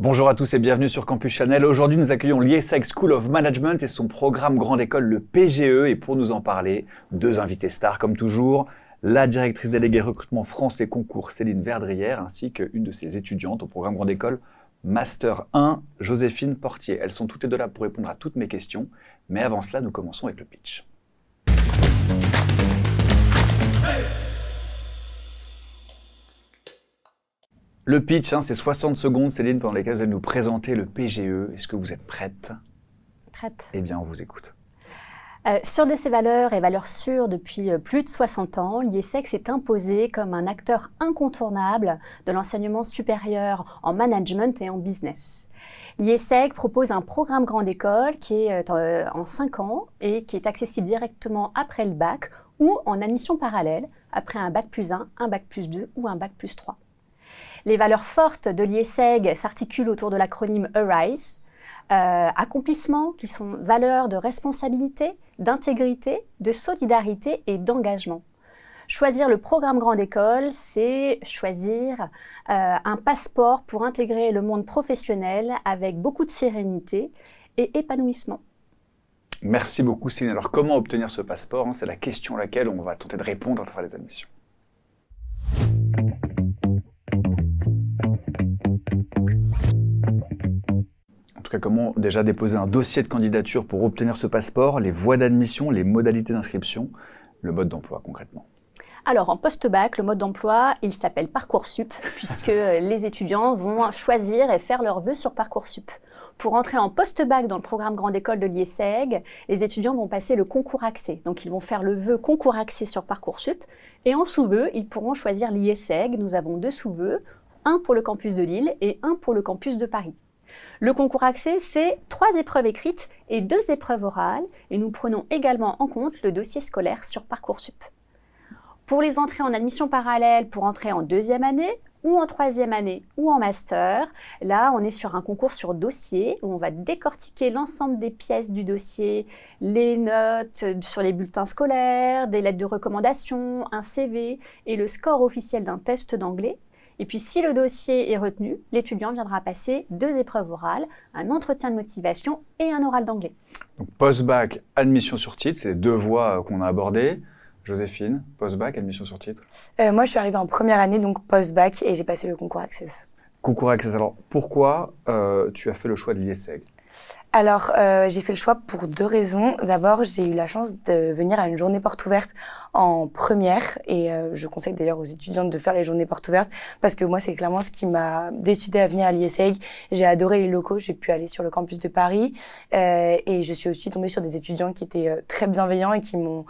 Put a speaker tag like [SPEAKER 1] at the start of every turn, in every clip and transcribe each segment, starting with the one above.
[SPEAKER 1] Bonjour à tous et bienvenue sur Campus Channel. Aujourd'hui, nous accueillons l'IESEG School of Management et son programme Grande École, le PGE. Et pour nous en parler, deux invités stars comme toujours, la directrice déléguée recrutement France et concours, Céline Verdrière, ainsi qu'une de ses étudiantes au programme Grande École Master 1, Joséphine Portier. Elles sont toutes les deux là pour répondre à toutes mes questions. Mais avant cela, nous commençons avec le pitch. Le pitch, c'est 60 secondes, Céline, pendant lesquelles vous allez nous présenter le PGE. Est-ce que vous êtes prête?
[SPEAKER 2] Prête.
[SPEAKER 1] Eh bien, on vous écoute.
[SPEAKER 2] Sûr de ses valeurs et valeurs sûres depuis plus de 60 ans, l'IESEG s'est imposé comme un acteur incontournable de l'enseignement supérieur en management et en business. L'IESEG propose un programme Grande École qui est en 5 ans et qui est accessible directement après le bac ou en admission parallèle, après un bac plus 1, un bac plus 2 ou un bac plus 3. Les valeurs fortes de l'IESEG s'articulent autour de l'acronyme ARISE. Accomplissements qui sont valeurs de responsabilité, d'intégrité, de solidarité et d'engagement. Choisir le programme Grande École, c'est choisir un passeport pour intégrer le monde professionnel avec beaucoup de sérénité et épanouissement.
[SPEAKER 1] Merci beaucoup Céline. Alors comment obtenir ce passeport? C'est la question à laquelle on va tenter de répondre à travers les admissions. En tout cas, comment déjà déposer un dossier de candidature pour obtenir ce passeport, les voies d'admission, les modalités d'inscription, le mode d'emploi concrètement?
[SPEAKER 2] Alors, en post-bac, le mode d'emploi, il s'appelle Parcoursup, puisque les étudiants vont choisir et faire leurs vœux sur Parcoursup. Pour entrer en post-bac dans le programme Grande École de l'IESEG, les étudiants vont passer le concours accès. Donc, ils vont faire le vœu concours accès sur Parcoursup. Et en sous-vœu, ils pourront choisir l'IESEG. Nous avons 2 sous-vœux, un pour le campus de Lille et un pour le campus de Paris. Le concours accès, c'est 3 épreuves écrites et 2 épreuves orales. Et nous prenons également en compte le dossier scolaire sur Parcoursup. Pour les entrées en admission parallèle, pour entrer en 2e année, ou en 3e année, ou en master, là, on est sur un concours sur dossier où on va décortiquer l'ensemble des pièces du dossier, les notes sur les bulletins scolaires, des lettres de recommandation, un CV et le score officiel d'un test d'anglais. Et puis, si le dossier est retenu, l'étudiant viendra passer 2 épreuves orales, un entretien de motivation et un oral d'anglais.
[SPEAKER 1] Donc, post-bac, admission sur titre, c'est les 2 voies qu'on a abordées. Joséphine, post-bac, admission sur titre?
[SPEAKER 3] Moi, je suis arrivée en première année, donc post-bac, et j'ai passé le concours Access.
[SPEAKER 1] Concours Access, alors pourquoi tu as fait le choix de l'IESEG?
[SPEAKER 3] Alors, j'ai fait le choix pour 2 raisons. D'abord, j'ai eu la chance de venir à une journée porte ouverte en première, et je conseille d'ailleurs aux étudiantes de faire les journées portes ouvertes, parce que moi, c'est clairement ce qui m'a décidé à venir à l'IESEG. J'ai adoré les locaux, j'ai pu aller sur le campus de Paris, et je suis aussi tombée sur des étudiants qui étaient très bienveillants et qui m'ont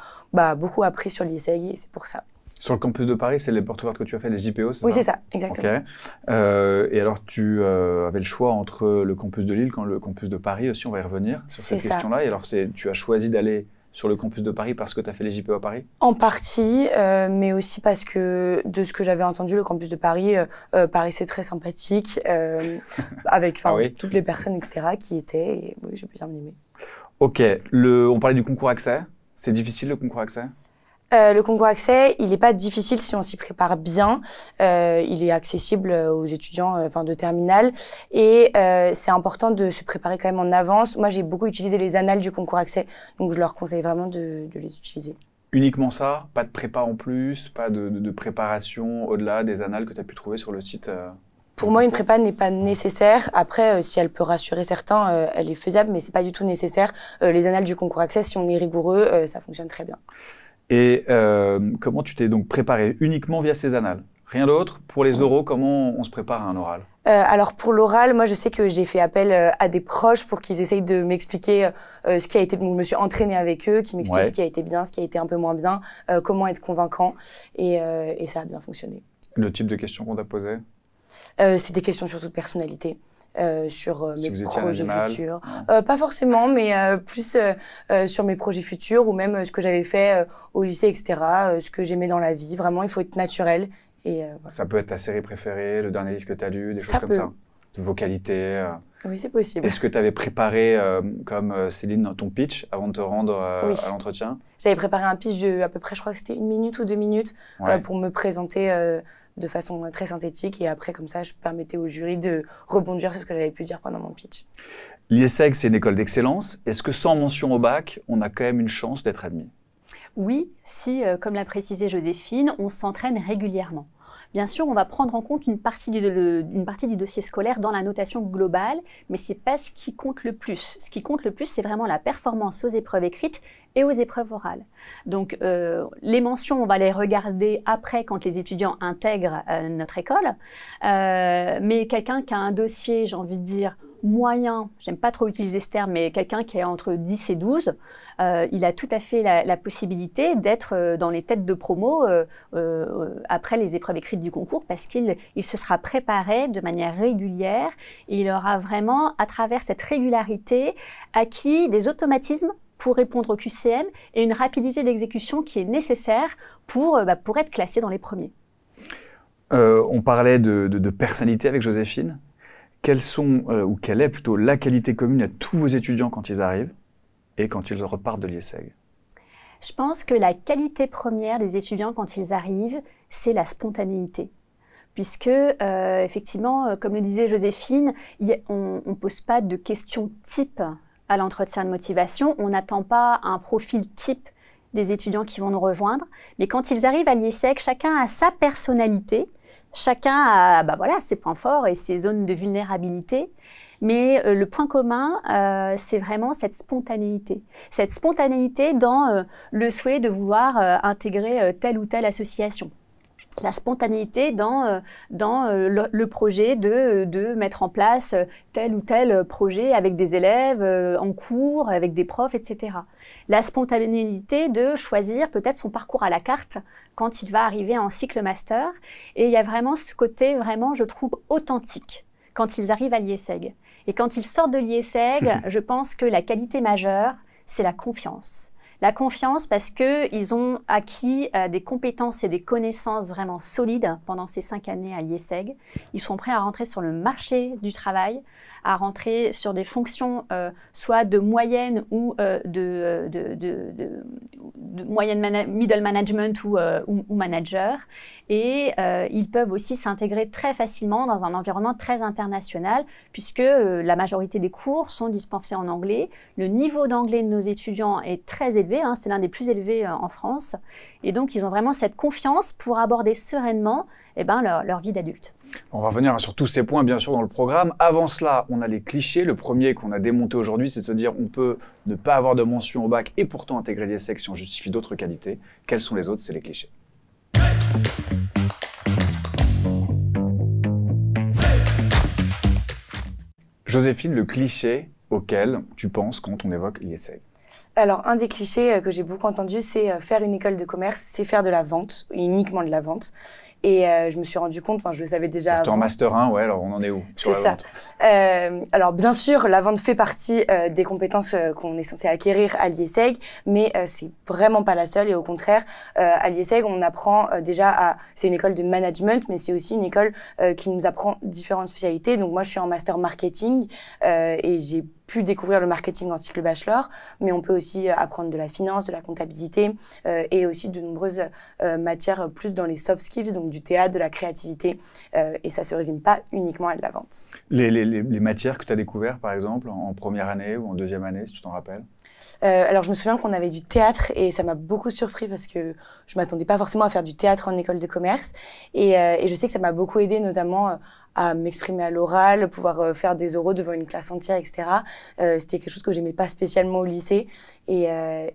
[SPEAKER 3] beaucoup appris sur l'IESEG, et c'est pour ça.
[SPEAKER 1] Sur le campus de Paris, c'est les portes ouvertes que tu as fait, les JPO, c'est ça?
[SPEAKER 3] Oui, c'est ça, exactement.
[SPEAKER 1] Ok. Et alors, tu avais le choix entre le campus de Lille, le campus de Paris aussi, on va y revenir sur cette question-là. Et alors, tu as choisi d'aller sur le campus de Paris parce que tu as fait les JPO à Paris? En
[SPEAKER 3] partie, mais aussi parce que, de ce que j'avais entendu, le campus de Paris paraissait très sympathique, avec toutes les personnes, etc., qui étaient, et oui, j'ai bien aimé.
[SPEAKER 1] Ok. On parlait du concours accès. C'est difficile, le concours accès?
[SPEAKER 3] Le concours accès, il n'est pas difficile si on s'y prépare bien. Il est accessible aux étudiants de terminale. Et c'est important de se préparer quand même en avance. Moi, j'ai beaucoup utilisé les annales du concours accès, donc je leur conseille vraiment de les utiliser.
[SPEAKER 1] Uniquement ça? Pas de prépa en plus? Pas de préparation au-delà des annales que tu as pu trouver sur le site?
[SPEAKER 3] Pour moi, une prépa n'est pas nécessaire. Après, si elle peut rassurer certains, elle est faisable, mais c'est pas du tout nécessaire. Les annales du concours accès, si on est rigoureux, ça fonctionne très bien.
[SPEAKER 1] Et comment tu t'es donc préparé? Uniquement via ces annales? Rien d'autre? Pour les oraux, comment on se prépare à un oral?
[SPEAKER 3] Alors pour l'oral, moi je sais que j'ai fait appel à des proches pour qu'ils essayent de m'expliquer ce qui a été... Donc, je me suis entraînée avec eux, qui m'expliquent ce qui a été bien, ce qui a été un peu moins bien, comment être convaincant, et ça a bien fonctionné.
[SPEAKER 1] Le type de questions qu'on t'a posées?
[SPEAKER 3] C'est des questions surtout de personnalité. Sur mes projets futurs. Pas forcément, mais plus sur mes projets futurs ou même ce que j'avais fait au lycée, etc. Ce que j'aimais dans la vie. Vraiment, il faut être naturel. Et, voilà.
[SPEAKER 1] Ça peut être ta série préférée, le dernier livre que tu as lu, des choses comme ça? Vos qualités.
[SPEAKER 3] Oui, c'est possible.
[SPEAKER 1] Est-ce que tu avais préparé, comme Céline, ton pitch avant de te rendre à l'entretien?
[SPEAKER 3] J'avais préparé un pitch de à peu près, je crois que c'était 1 minute ou 2 minutes pour me présenter de façon très synthétique. Et après, comme ça, je permettais au jury de rebondir sur ce que j'avais pu dire pendant mon pitch.
[SPEAKER 1] L'IESEG, c'est une école d'excellence. Est-ce que sans mention au bac, on a quand même une chance d'être admis?
[SPEAKER 2] Oui, si, comme l'a précisé Joséphine, on s'entraîne régulièrement. Bien sûr, on va prendre en compte une partie du dossier scolaire dans la notation globale, mais ce n'est pas ce qui compte le plus. Ce qui compte le plus, c'est vraiment la performance aux épreuves écrites et aux épreuves orales. Donc, les mentions, on va les regarder après quand les étudiants intègrent notre école. Mais quelqu'un qui a un dossier, j'ai envie de dire, moyen, j'aime pas trop utiliser ce terme, mais quelqu'un qui est entre 10 et 12, il a tout à fait la possibilité d'être dans les têtes de promo après les épreuves écrites du concours parce qu'il se sera préparé de manière régulière et il aura vraiment, à travers cette régularité, acquis des automatismes pour répondre au QCM et une rapidité d'exécution qui est nécessaire pour être classé dans les premiers.
[SPEAKER 1] On parlait de personnalité avec Joséphine. Quelle est plutôt la qualité commune à tous vos étudiants quand ils arrivent et quand ils repartent de l'IESEG?
[SPEAKER 2] Je pense que la qualité première des étudiants quand ils arrivent, c'est la spontanéité. Puisque, effectivement, comme le disait Joséphine, on ne pose pas de questions type à l'entretien de motivation. On n'attend pas un profil type des étudiants qui vont nous rejoindre. Mais quand ils arrivent à l'IESEG, chacun a sa personnalité. Chacun a ses points forts et ses zones de vulnérabilité. Mais le point commun, c'est vraiment cette spontanéité. Cette spontanéité dans le souhait de vouloir intégrer telle ou telle association. La spontanéité dans le projet de mettre en place tel ou tel projet avec des élèves en cours, avec des profs, etc. La spontanéité de choisir peut-être son parcours à la carte quand il va arriver en cycle master. Et il y a vraiment ce côté, vraiment, je trouve, authentique quand ils arrivent à l'IESEG. Et quand ils sortent de l'IESEG, je pense que la qualité majeure, c'est la confiance. La confiance parce qu'ils ont acquis des compétences et des connaissances vraiment solides pendant ces 5 années à l'IESEG. Ils sont prêts à rentrer sur le marché du travail, à rentrer sur des fonctions soit de moyenne ou de moyenne middle management ou manager. Et ils peuvent aussi s'intégrer très facilement dans un environnement très international puisque la majorité des cours sont dispensés en anglais. Le niveau d'anglais de nos étudiants est très élevé, hein, c'est l'un des plus élevés en France. Et donc, ils ont vraiment cette confiance pour aborder sereinement leur vie d'adulte.
[SPEAKER 1] On va revenir sur tous ces points, bien sûr, dans le programme. Avant cela, on a les clichés. Le premier qu'on a démonté aujourd'hui, c'est de se dire on peut ne pas avoir de mention au bac et pourtant intégrer l'IESEG si on justifie d'autres qualités. Quels sont les autres? C'est les clichés. Joséphine, le cliché auquel tu penses quand on évoque l'IESEG?
[SPEAKER 3] Alors, un des clichés que j'ai beaucoup entendu, c'est faire une école de commerce, c'est faire de la vente, uniquement de la vente. Et je me suis rendu compte, enfin je le savais déjà
[SPEAKER 1] avant. En Master 1, ouais, alors on en est où sur la vente?
[SPEAKER 3] Alors bien sûr, la vente fait partie des compétences qu'on est censé acquérir à l'IESEG, mais c'est vraiment pas la seule. Et au contraire, à l'IESEG, on apprend c'est une école de management, mais c'est aussi une école qui nous apprend différentes spécialités. Donc moi, je suis en Master Marketing et j'ai pu découvrir le marketing en cycle bachelor, mais on peut aussi apprendre de la finance, de la comptabilité et aussi de nombreuses matières plus dans les soft skills, donc du théâtre, de la créativité, et ça ne se résume pas uniquement à de la vente.
[SPEAKER 1] Les matières que tu as découvertes, par exemple, en première année ou en deuxième année, si tu t'en rappelles?
[SPEAKER 3] Alors, je me souviens qu'on avait du théâtre et ça m'a beaucoup surpris parce que je ne m'attendais pas forcément à faire du théâtre en école de commerce. Et je sais que ça m'a beaucoup aidé, notamment à m'exprimer à l'oral, pouvoir faire des oraux devant une classe entière, etc. C'était quelque chose que j'aimais pas spécialement au lycée et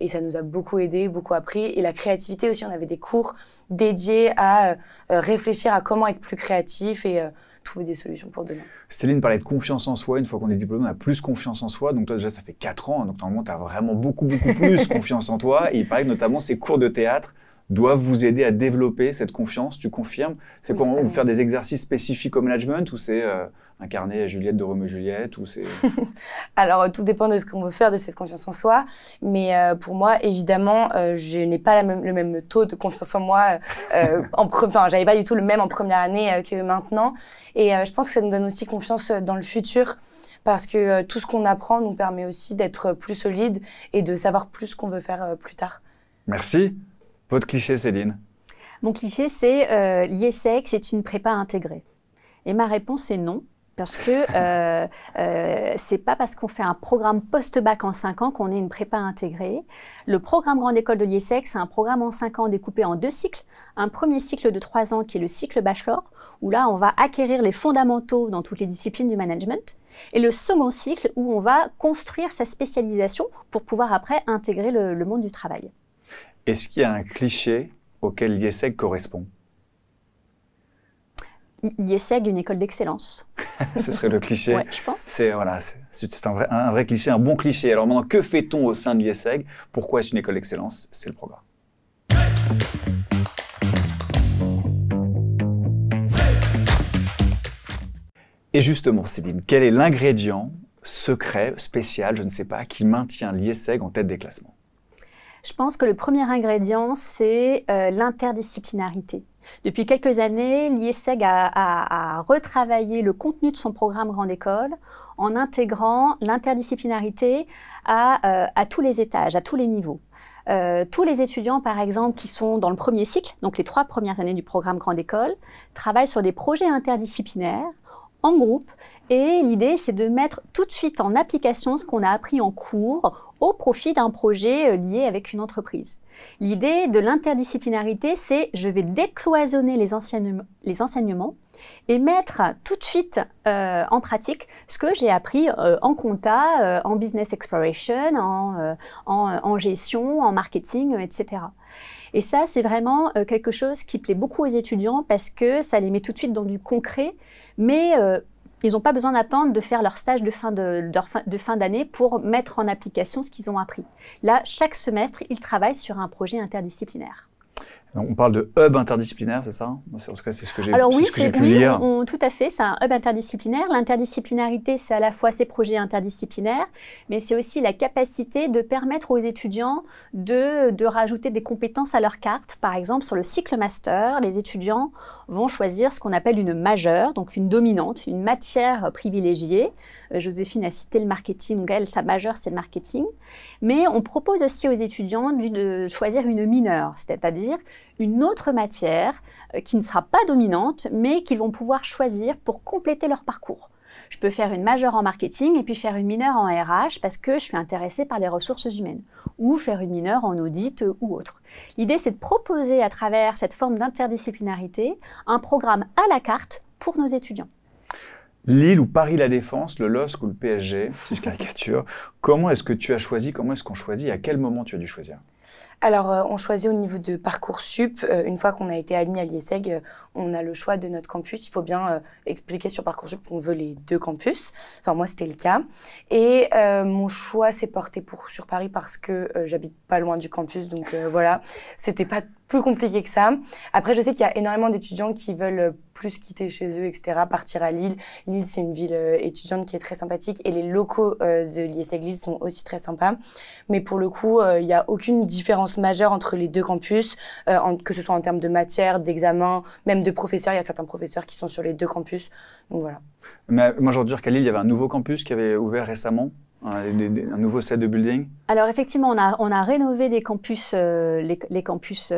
[SPEAKER 3] ça nous a beaucoup aidé, beaucoup appris. Et la créativité aussi, on avait des cours dédiés à réfléchir à comment être plus créatif et trouver des solutions pour demain.
[SPEAKER 1] Céline parlait de confiance en soi. Une fois qu'on est diplômé, on a plus confiance en soi. Donc toi, déjà, ça fait 4 ans. Donc normalement, tu as vraiment beaucoup plus confiance en toi. Et il paraît que notamment ces cours de théâtre doivent vous aider à développer cette confiance. Tu confirmes? C'est comment vous faire des exercices spécifiques au management ou c'est incarner Juliette de Roméo et Juliette ou c'est...
[SPEAKER 3] Alors, tout dépend de ce qu'on veut faire de cette confiance en soi. Mais pour moi, évidemment, je n'ai pas le même taux de confiance en moi. J'avais pas du tout le même en première année que maintenant. Et je pense que ça nous donne aussi confiance dans le futur. Parce que tout ce qu'on apprend nous permet aussi d'être plus solide et de savoir plus ce qu'on veut faire plus tard.
[SPEAKER 1] Merci. Votre cliché, Céline?
[SPEAKER 2] Mon cliché, c'est l'IESEG, c'est une prépa intégrée. Et ma réponse est non. Parce que c'est pas parce qu'on fait un programme post-bac en 5 ans qu'on est une prépa intégrée. Le programme Grande École de l'IESEG, c'est un programme en 5 ans découpé en 2 cycles. Un premier cycle de 3 ans qui est le cycle bachelor, où là, on va acquérir les fondamentaux dans toutes les disciplines du management. Et le second cycle, où on va construire sa spécialisation pour pouvoir après intégrer le monde du travail.
[SPEAKER 1] Est-ce qu'il y a un cliché auquel l'IESEG correspond?
[SPEAKER 2] L'IESEG, une école d'excellence.
[SPEAKER 1] Ce serait le cliché.
[SPEAKER 2] Ouais, je pense.
[SPEAKER 1] C'est un vrai cliché, un bon cliché. Alors maintenant, que fait-on au sein de l'IESEG? Pourquoi est-ce une école d'excellence? C'est le programme. Et justement, Céline, quel est l'ingrédient secret, spécial, je ne sais pas, qui maintient l'IESEG en tête des classements?
[SPEAKER 2] Je pense que le premier ingrédient, c'est l'interdisciplinarité. Depuis quelques années, l'IESEG a retravaillé le contenu de son programme Grande École en intégrant l'interdisciplinarité à tous les étages, à tous les niveaux. Tous les étudiants, par exemple, qui sont dans le premier cycle, donc les 3 premières années du programme Grande École, travaillent sur des projets interdisciplinaires en groupe. Et l'idée, c'est de mettre tout de suite en application ce qu'on a appris en cours au profit d'un projet lié avec une entreprise. L'idée de l'interdisciplinarité, c'est je vais décloisonner les enseignements et mettre tout de suite en pratique ce que j'ai appris en compta, en business exploration, en gestion, en marketing, etc. Et ça, c'est vraiment quelque chose qui plaît beaucoup aux étudiants parce que ça les met tout de suite dans du concret, mais ils n'ont pas besoin d'attendre de faire leur stage de fin d'année pour mettre en application ce qu'ils ont appris. Là, chaque semestre, ils travaillent sur un projet interdisciplinaire.
[SPEAKER 1] Donc, on parle de hub interdisciplinaire, c'est ça? En tout cas, c'est ce que j'ai pu lire.
[SPEAKER 2] Tout à fait, c'est un hub interdisciplinaire. L'interdisciplinarité, c'est à la fois ces projets interdisciplinaires, mais c'est aussi la capacité de permettre aux étudiants de rajouter des compétences à leur carte. Par exemple, sur le cycle master, les étudiants vont choisir ce qu'on appelle une majeure, donc une dominante, une matière privilégiée. Joséphine a cité le marketing, elle, sa majeure, c'est le marketing. Mais on propose aussi aux étudiants de choisir une mineure, c'est-à-dire une autre matière qui ne sera pas dominante, mais qu'ils vont pouvoir choisir pour compléter leur parcours. Je peux faire une majeure en marketing et puis faire une mineure en RH parce que je suis intéressée par les ressources humaines, ou faire une mineure en audit ou autre. L'idée, c'est de proposer à travers cette forme d'interdisciplinarité un programme à la carte pour nos étudiants.
[SPEAKER 1] Lille ou Paris La Défense, le LOSC ou le PSG, si je caricature, comment est-ce que tu as choisi, comment est-ce qu'on choisit, à quel moment tu as dû choisir?
[SPEAKER 3] Alors, on choisit au niveau de Parcoursup. Une fois qu'on a été admis à l'IESEG, on a le choix de notre campus. Il faut bien expliquer sur Parcoursup qu'on veut les 2 campus. Enfin, moi, c'était le cas. Et mon choix s'est porté sur Paris parce que j'habite pas loin du campus. Donc voilà, c'était pas plus compliqué que ça. Après, je sais qu'il y a énormément d'étudiants qui veulent plus quitter chez eux, etc., partir à Lille. Lille, c'est une ville étudiante qui est très sympathique et les locaux de l'IESEG Lille sont aussi très sympas. Mais pour le coup, il n'y a aucune différence majeure entre les 2 campus, que ce soit en termes de matière, d'examen, même de professeurs. Il y a certains professeurs qui sont sur les 2 campus. Donc voilà.
[SPEAKER 1] Mais moi, j'ai entendu dire qu'à Lille, il y avait un nouveau campus qui avait ouvert récemment. Un nouveau set de building?
[SPEAKER 2] Alors effectivement, on a rénové les campus, les campus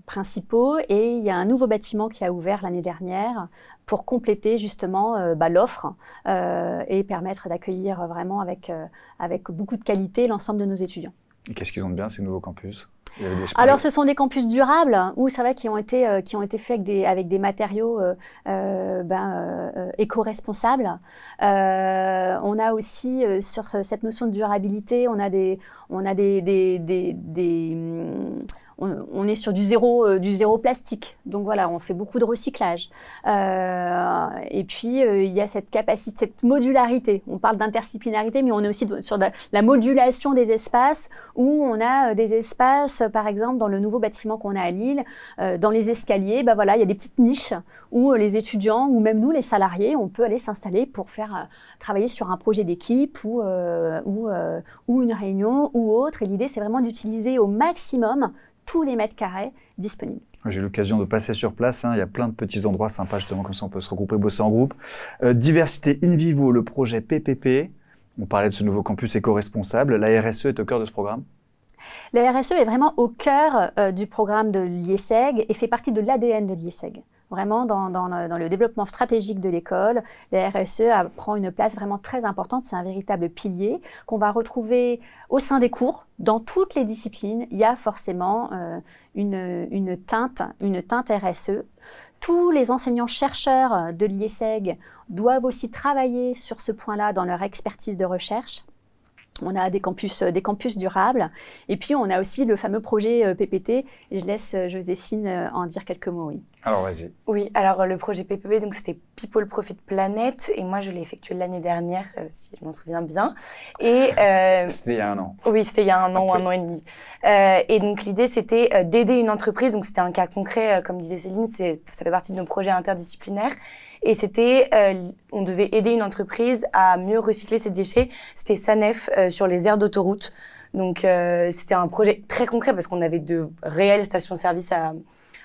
[SPEAKER 2] principaux et il y a un nouveau bâtiment qui a ouvert l'année dernière pour compléter justement l'offre et permettre d'accueillir vraiment avec beaucoup de qualité l'ensemble de nos étudiants.
[SPEAKER 1] Et qu'est-ce qu'ils ont de bien, ces nouveaux campus?
[SPEAKER 2] Alors, ce sont des campus durables, où c'est vrai qui ont été faits avec des matériaux éco-responsables. On a aussi sur cette notion de durabilité, on est sur du zéro plastique. Donc voilà, on fait beaucoup de recyclage. Et puis, il y a cette capacité, cette modularité. On parle d'interdisciplinarité, mais on est aussi sur la modulation des espaces, où on a des espaces, par exemple, dans le nouveau bâtiment qu'on a à Lille, dans les escaliers, voilà, il y a des petites niches où les étudiants, ou même nous, les salariés, on peut aller s'installer pour travailler sur un projet d'équipe ou une réunion ou autre. Et l'idée, c'est vraiment d'utiliser au maximum tous les mètres carrés disponibles.
[SPEAKER 1] J'ai eu l'occasion de passer sur place, il y a plein de petits endroits sympas justement, comme ça on peut se regrouper, bosser en groupe. Diversité in vivo, le projet PPP, on parlait de ce nouveau campus éco-responsable, la RSE est au cœur de ce programme?
[SPEAKER 2] La RSE est vraiment au cœur du programme de l'IESEG et fait partie de l'ADN de l'IESEG. Vraiment, dans le développement stratégique de l'école, la RSE prend une place vraiment très importante. C'est un véritable pilier qu'on va retrouver au sein des cours. Dans toutes les disciplines, il y a forcément une teinte RSE. Tous les enseignants-chercheurs de l'IESEG doivent aussi travailler sur ce point-là dans leur expertise de recherche. On a des campus durables. Et puis, on a aussi le fameux projet PPT. Et je laisse Joséphine en dire quelques mots. Oui.
[SPEAKER 1] Alors, vas-y.
[SPEAKER 3] Oui, alors le projet PPP, donc c'était People Profit Planet. Et moi, je l'ai effectué l'année dernière, si je m'en souviens bien. Et,
[SPEAKER 1] c'était il y a un an.
[SPEAKER 3] Oui, c'était il y a un an ou un an et demi. Et donc, l'idée, c'était d'aider une entreprise. Donc, c'était un cas concret, comme disait Céline, ça fait partie de nos projets interdisciplinaires. Et c'était, on devait aider une entreprise à mieux recycler ses déchets. C'était SANEF sur les aires d'autoroute. Donc, c'était un projet très concret parce qu'on avait de réelles stations-service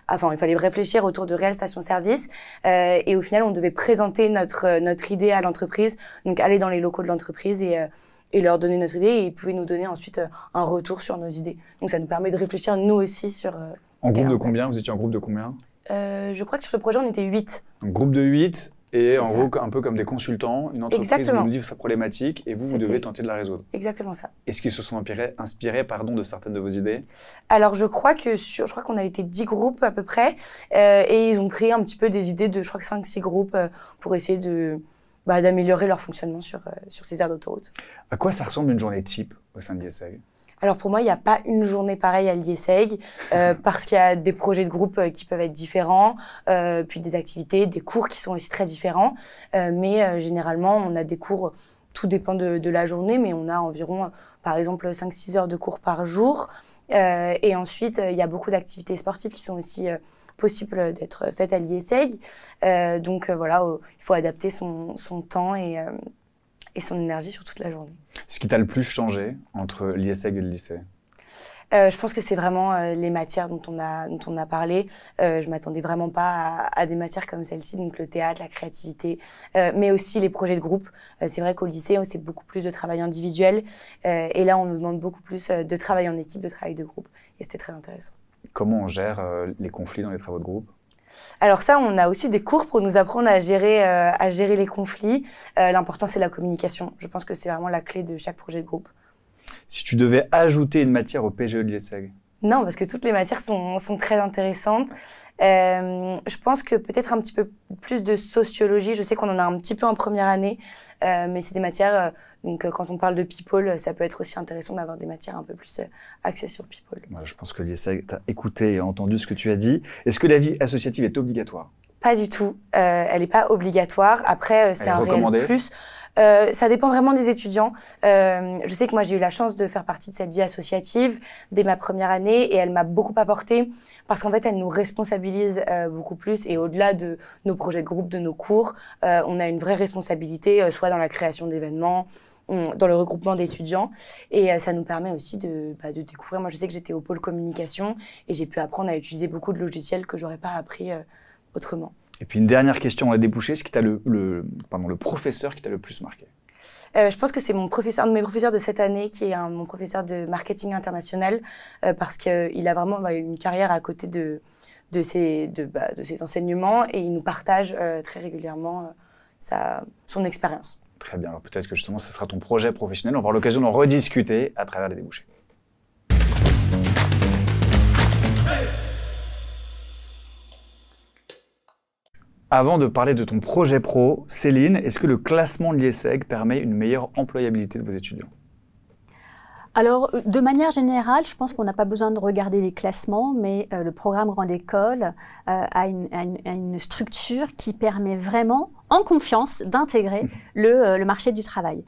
[SPEAKER 3] Enfin, il fallait réfléchir autour de réelles stations-service. Et au final, on devait présenter notre idée à l'entreprise. Donc, aller dans les locaux de l'entreprise et leur donner notre idée. Et ils pouvaient nous donner ensuite un retour sur nos idées. Donc, ça nous permet de réfléchir, nous aussi, sur...
[SPEAKER 1] En groupe de combien? Vous étiez en groupe de combien?
[SPEAKER 3] Je crois que sur ce projet, on était 8.
[SPEAKER 1] Un groupe de 8 et en gros, un peu comme des consultants, une entreprise vous livre sa problématique et vous devez tenter de la résoudre.
[SPEAKER 3] Exactement ça.
[SPEAKER 1] Est-ce qu'ils se sont inspirés de certaines de vos idées?
[SPEAKER 3] Alors, je crois qu'on a été 10 groupes à peu près et ils ont pris un petit peu des idées de, je crois que 5-6 groupes pour essayer d'améliorer leur fonctionnement sur ces aires d'autoroute.
[SPEAKER 1] À quoi ça ressemble une journée type au sein de l'IESEG?
[SPEAKER 3] Alors pour moi, il n'y a pas une journée pareille à l'IESEG parce qu'il y a des projets de groupe qui peuvent être différents, puis des activités, des cours qui sont aussi très différents. Mais généralement, on a des cours, tout dépend de la journée, mais on a environ, par exemple, 5-6 heures de cours par jour. Et ensuite, il y a beaucoup d'activités sportives qui sont aussi possibles d'être faites à l'IESEG. Donc voilà, il faut adapter son temps et son énergie sur toute la journée.
[SPEAKER 1] Ce qui t'a le plus changé entre l'IESEG et le lycée?
[SPEAKER 3] Je pense que c'est vraiment les matières dont on a parlé. Je m'attendais vraiment pas à des matières comme celle-ci, donc le théâtre, la créativité, mais aussi les projets de groupe. C'est vrai qu'au lycée, c'est beaucoup plus de travail individuel, et là, on nous demande beaucoup plus de travail en équipe, de travail de groupe, et c'était très intéressant.
[SPEAKER 1] Comment on gère les conflits dans les travaux de groupe?
[SPEAKER 3] Alors ça, on a aussi des cours pour nous apprendre à gérer les conflits. L'important, c'est la communication. Je pense que c'est vraiment la clé de chaque projet de groupe.
[SPEAKER 1] Si tu devais ajouter une matière au PGE de l'IESEG?
[SPEAKER 3] Non, parce que toutes les matières sont très intéressantes. Je pense que peut-être un petit peu plus de sociologie. Je sais qu'on en a un petit peu en première année, mais c'est des matières... donc quand on parle de people, ça peut être aussi intéressant d'avoir des matières un peu plus axées sur people.
[SPEAKER 1] Voilà, je pense que l'IESEG t'a écouté et entendu ce que tu as dit. Est-ce que la vie associative est obligatoire?
[SPEAKER 3] Pas du tout. Elle n'est pas obligatoire. Après, c'est un réel plus. Ça dépend vraiment des étudiants. Je sais que moi, j'ai eu la chance de faire partie de cette vie associative dès ma première année et elle m'a beaucoup apporté parce qu'en fait, elle nous responsabilise beaucoup plus et au-delà de nos projets de groupe, de nos cours, on a une vraie responsabilité, soit dans la création d'événements, dans le regroupement d'étudiants et ça nous permet aussi de découvrir. Moi, je sais que j'étais au pôle communication et j'ai pu apprendre à utiliser beaucoup de logiciels que j'aurais pas appris autrement.
[SPEAKER 1] Et puis une dernière question à déboucher, est-ce que tu as le professeur qui t'a le plus marqué?
[SPEAKER 3] Je pense que c'est un de mes professeurs de cette année qui est mon professeur de marketing international parce qu'il a vraiment une carrière à côté de ses enseignements et il nous partage très régulièrement son expérience.
[SPEAKER 1] Très bien, alors peut-être que justement ce sera ton projet professionnel, on va avoir l'occasion d'en rediscuter à travers les débouchés. Avant de parler de ton projet pro, Céline, est-ce que le classement de l'IESEG permet une meilleure employabilité de vos étudiants?
[SPEAKER 2] Alors, de manière générale, je pense qu'on n'a pas besoin de regarder les classements, mais le programme Grande École a une structure qui permet vraiment, en confiance, d'intégrer le marché du travail.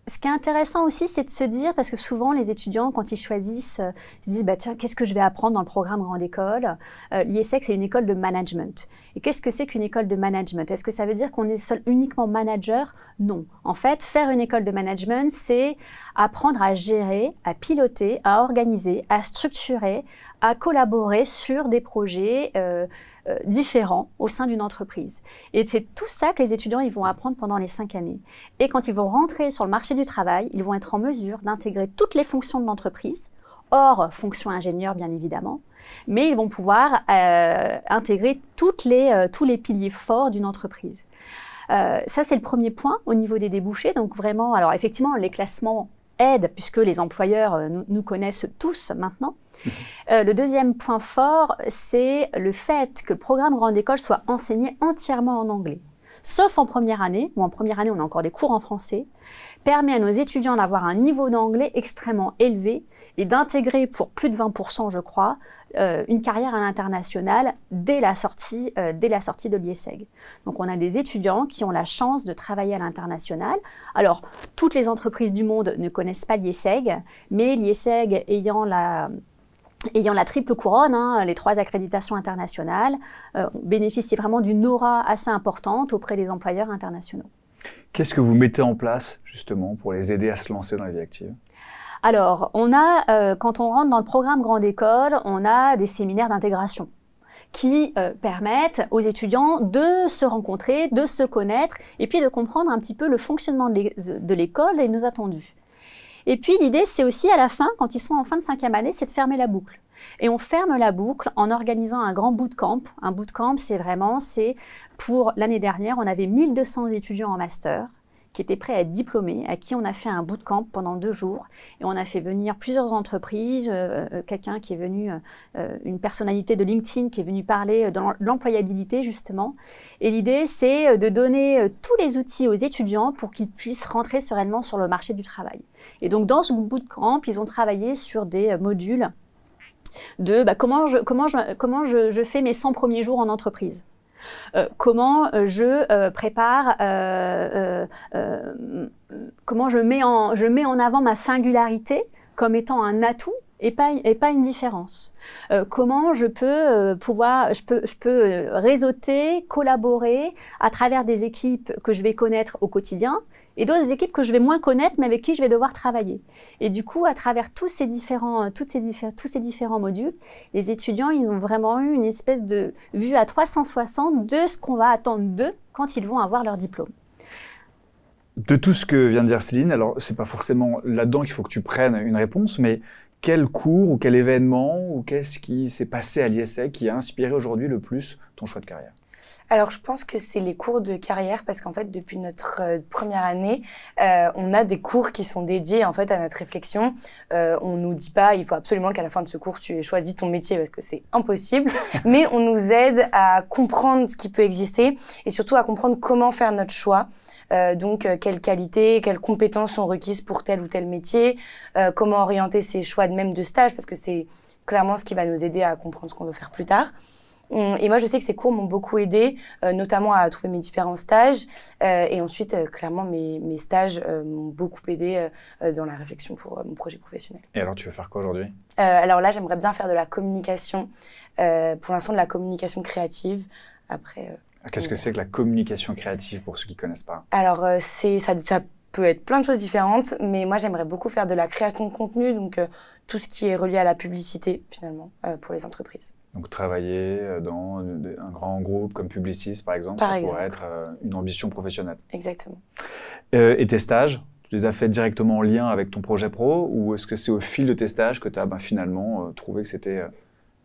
[SPEAKER 2] Ce qui est intéressant aussi, c'est de se dire, parce que souvent les étudiants, quand ils choisissent, ils se disent tiens, qu'est-ce que je vais apprendre dans le programme Grande École? L'IESEG, c'est une école de management. Et qu'est-ce que c'est qu'une école de management? Est-ce que ça veut dire qu'on est uniquement manager? Non. En fait, faire une école de management, c'est apprendre à gérer, à piloter, à organiser, à structurer, à collaborer sur des projets différents au sein d'une entreprise. Et c'est tout ça que les étudiants ils vont apprendre pendant les 5 années. Et quand ils vont rentrer sur le marché du travail, ils vont être en mesure d'intégrer toutes les fonctions de l'entreprise, hors fonction ingénieur bien évidemment, mais ils vont pouvoir intégrer tous les piliers forts d'une entreprise. Ça, c'est le premier point au niveau des débouchés. Donc vraiment, alors effectivement, les classements aident puisque les employeurs nous connaissent tous maintenant. Le deuxième point fort, c'est le fait que le programme Grande École soit enseigné entièrement en anglais. Sauf en première année, où en première année, on a encore des cours en français, permet à nos étudiants d'avoir un niveau d'anglais extrêmement élevé et d'intégrer pour plus de 20%, je crois, une carrière à l'international dès la sortie de l'IESEG. Donc on a des étudiants qui ont la chance de travailler à l'international. Alors, toutes les entreprises du monde ne connaissent pas l'IESEG, mais l'IESEG ayant la triple couronne, les 3 accréditations internationales, bénéficie vraiment d'une aura assez importante auprès des employeurs internationaux.
[SPEAKER 1] Qu'est-ce que vous mettez en place, justement, pour les aider à se lancer dans la vie active?
[SPEAKER 2] Alors, quand on rentre dans le programme Grande École, on a des séminaires d'intégration qui permettent aux étudiants de se rencontrer, de se connaître et puis de comprendre un petit peu le fonctionnement de l'école et nos attendus. Et puis l'idée, c'est aussi à la fin, quand ils sont en fin de 5e année, c'est de fermer la boucle. Et on ferme la boucle en organisant un grand bootcamp. Un bootcamp, c'est pour l'année dernière, on avait 1200 étudiants en master qui étaient prêts à être diplômés, à qui on a fait un bootcamp pendant 2 jours. Et on a fait venir plusieurs entreprises, quelqu'un qui est venu, une personnalité de LinkedIn qui est venu parler de l'employabilité justement. Et l'idée, c'est de donner tous les outils aux étudiants pour qu'ils puissent rentrer sereinement sur le marché du travail. Et donc dans ce bootcamp, ils ont travaillé sur des modules de comment je fais mes 100 premiers jours en entreprise. Comment je prépare, comment je mets en avant ma singularité comme étant un atout et pas une différence. Comment je peux réseauter, collaborer à travers des équipes que je vais connaître au quotidien et d'autres équipes que je vais moins connaître mais avec qui je vais devoir travailler. Et du coup, à travers tous ces différents modules, les étudiants, ils ont vraiment eu une espèce de vue à 360 de ce qu'on va attendre d'eux quand ils vont avoir leur diplôme.
[SPEAKER 1] De tout ce que vient de dire Céline, alors c'est pas forcément là-dedans qu'il faut que tu prennes une réponse, mais quel cours ou quel événement ou qu'est-ce qui s'est passé à l'IESEG qui a inspiré aujourd'hui le plus ton choix de carrière?
[SPEAKER 3] Alors, je pense que c'est les cours de carrière parce qu'en fait, depuis notre première année, on a des cours qui sont dédiés en fait à notre réflexion. On nous dit pas, il faut absolument qu'à la fin de ce cours, tu aies choisi ton métier parce que c'est impossible. Mais on nous aide à comprendre ce qui peut exister et surtout à comprendre comment faire notre choix. Donc, quelles qualités, quelles compétences sont requises pour tel ou tel métier, comment orienter ses choix même de stage parce que c'est clairement ce qui va nous aider à comprendre ce qu'on veut faire plus tard. Et moi, je sais que ces cours m'ont beaucoup aidé, notamment à trouver mes différents stages. Et ensuite, clairement, mes stages m'ont beaucoup aidé dans la réflexion pour mon projet professionnel.
[SPEAKER 1] Et alors, tu veux faire quoi aujourd'hui?
[SPEAKER 3] Alors là, j'aimerais bien faire de la communication. Pour l'instant, de la communication créative. Après.
[SPEAKER 1] Qu'est-ce que c'est que la communication créative pour ceux qui ne connaissent pas?
[SPEAKER 3] Alors, ça peut être plein de choses différentes, mais moi, j'aimerais beaucoup faire de la création de contenu, donc tout ce qui est relié à la publicité, finalement, pour les entreprises.
[SPEAKER 1] Donc travailler dans un grand groupe comme Publicis, par exemple, pourrait être une ambition professionnelle.
[SPEAKER 3] Exactement.
[SPEAKER 1] Et tes stages, tu les as faits directement en lien avec ton projet pro ou est-ce que c'est au fil de tes stages que tu as finalement trouvé que c'était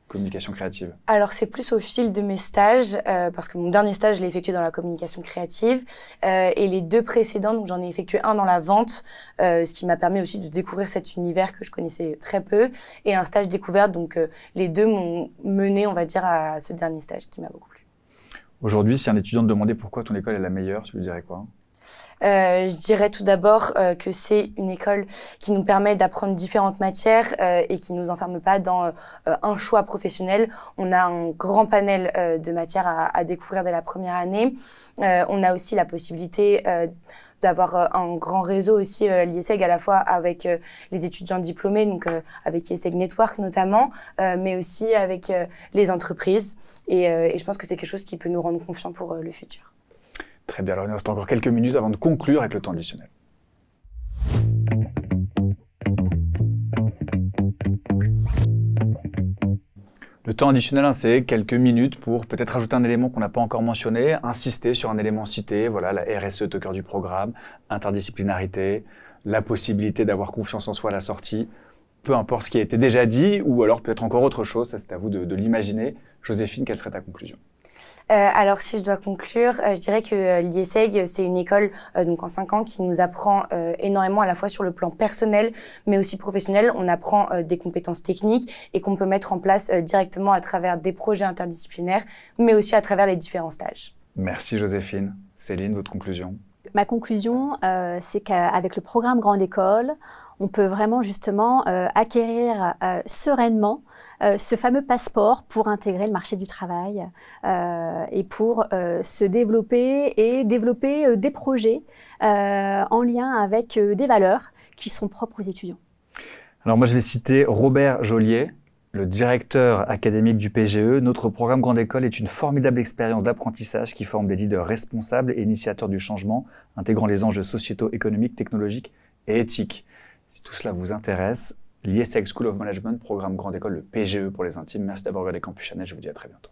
[SPEAKER 1] communication créative?
[SPEAKER 3] Alors, c'est plus au fil de mes stages, parce que mon dernier stage, je l'ai effectué dans la communication créative. Et les 2 précédents, donc j'en ai effectué un dans la vente, ce qui m'a permis aussi de découvrir cet univers que je connaissais très peu, et un stage découverte. Donc, les 2 m'ont mené, on va dire, à ce dernier stage qui m'a beaucoup plu.
[SPEAKER 1] Aujourd'hui, si un étudiant te demandait pourquoi ton école est la meilleure, tu lui dirais quoi?
[SPEAKER 3] Je dirais tout d'abord que c'est une école qui nous permet d'apprendre différentes matières et qui nous enferme pas dans un choix professionnel. On a un grand panel de matières à découvrir dès la première année. On a aussi la possibilité d'avoir un grand réseau aussi l'IESEG à la fois avec les étudiants diplômés, donc avec l'IESEG Network notamment, mais aussi avec les entreprises. Et je pense que c'est quelque chose qui peut nous rendre confiants pour le futur.
[SPEAKER 1] Très bien, alors il nous reste encore quelques minutes avant de conclure avec le temps additionnel. Le temps additionnel, hein, c'est quelques minutes pour peut-être ajouter un élément qu'on n'a pas encore mentionné, insister sur un élément cité, voilà, la RSE est au cœur du programme, interdisciplinarité, la possibilité d'avoir confiance en soi à la sortie, peu importe ce qui a été déjà dit, ou alors peut-être encore autre chose, ça c'est à vous de l'imaginer. Joséphine, quelle serait ta conclusion?
[SPEAKER 3] Alors, si je dois conclure, je dirais que l'IESEG, c'est une école donc en 5 ans qui nous apprend énormément à la fois sur le plan personnel, mais aussi professionnel. On apprend des compétences techniques et qu'on peut mettre en place directement à travers des projets interdisciplinaires, mais aussi à travers les différents stages.
[SPEAKER 1] Merci Joséphine. Céline, votre conclusion?
[SPEAKER 2] Ma conclusion, c'est qu'avec le programme Grande École, on peut vraiment justement acquérir sereinement ce fameux passeport pour intégrer le marché du travail et pour se développer et développer des projets en lien avec des valeurs qui sont propres aux étudiants.
[SPEAKER 1] Alors moi je vais citer Robert Joliet, le directeur académique du PGE. Notre programme Grande École est une formidable expérience d'apprentissage qui forme des leaders responsables et initiateurs du changement, intégrant les enjeux sociétaux, économiques, technologiques et éthiques. Si tout cela vous intéresse, l'IESEG School of Management, programme Grande École, le PGE pour les intimes. Merci d'avoir regardé Campus Channel, je vous dis à très bientôt.